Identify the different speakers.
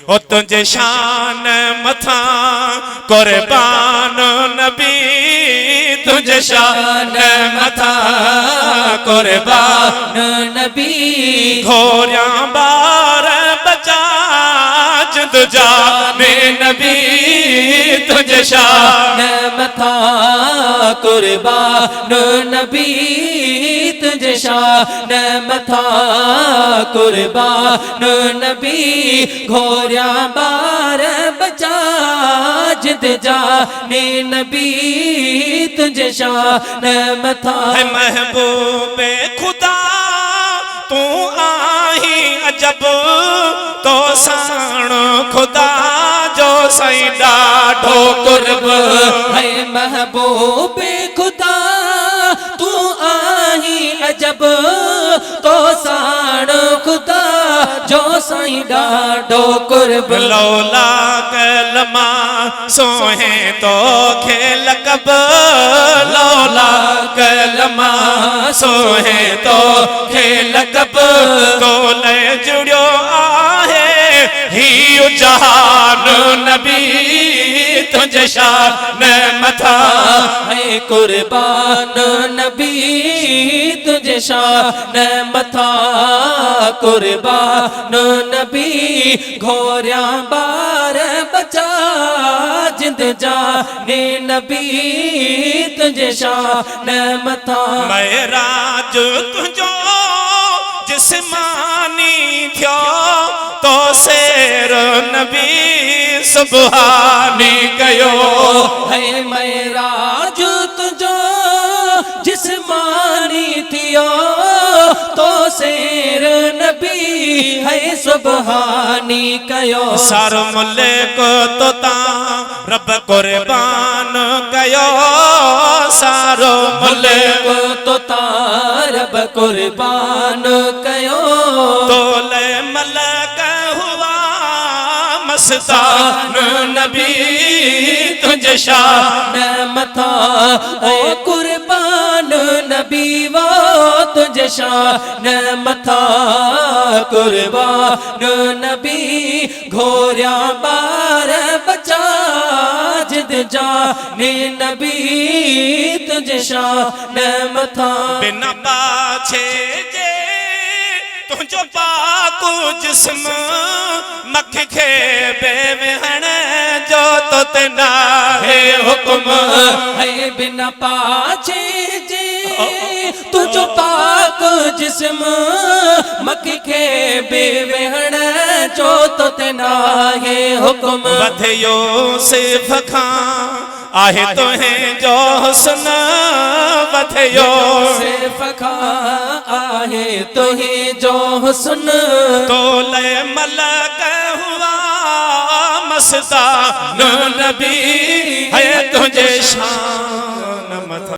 Speaker 1: ओ तुझे शान मथा कुर्बान नबी तुझे शान मथा कुर्बान
Speaker 2: नबी
Speaker 1: घोरिया बार बचा जिंद जाने नबी तुझे शान
Speaker 2: मथा कुर्बान नबी तुझे शान मथा कुर्बान नबी घोरिया बार बचा जिद जाने नबी तुझे शान मथा
Speaker 1: है महबूबे खुदा तू आही अजब तो साण खुदा जो सई डाढो कुर्ब
Speaker 2: है महबूबे खुदा तू आही अजब तो साण खुदा जो साईं डाढो कुर्ब
Speaker 1: लौला कलमा सोहे तो खेल कब लौला कलमा सोहे तो खेल कब कोले जुड़ियो आहे ही जहान नबी तुझे शान मथा
Speaker 2: है कुर्बान नबी तुझे शान मथा कुर्बान नबी घोरिया बार बचा जिंद जाने नबी तुझे शान मथा
Speaker 1: महराज तुझो जिस्मानी थियो तो शेर नबी सुबहानी कयो
Speaker 2: है महराज तुझो जिस्मानी थियो तो शेर नबी है सुबहानी कयो
Speaker 1: सार मुल्क तो ता रब कुर्बान कयो सारो मुल्क
Speaker 2: तो ता रब कुर्बान कयो
Speaker 1: तोले मलक हुआ मस्तान नबी तुझे शान
Speaker 2: मथा ओ कुर्बान नबी वो तुझे शान मथा कुर्बान नबी घोरिया बार बचा जिद जाने नबी तुझे शान मथा
Speaker 1: बिना पाछे जे तुझो पाकू जिस्म मख खे बेवहण जो तो तेना है हुक्म
Speaker 2: है बिना पाछे जे तुझो पाक जिस्म मख खे बेवहण जो तो तेना है हुक्म
Speaker 1: वधियो सिर्फ खां आहे तुहे जो हुस्न वधियो
Speaker 2: सिर्फ खां आहे तुहे जो हुस्न
Speaker 1: तोले मलक हुआ मस्तान नबी है तुझे शान मथा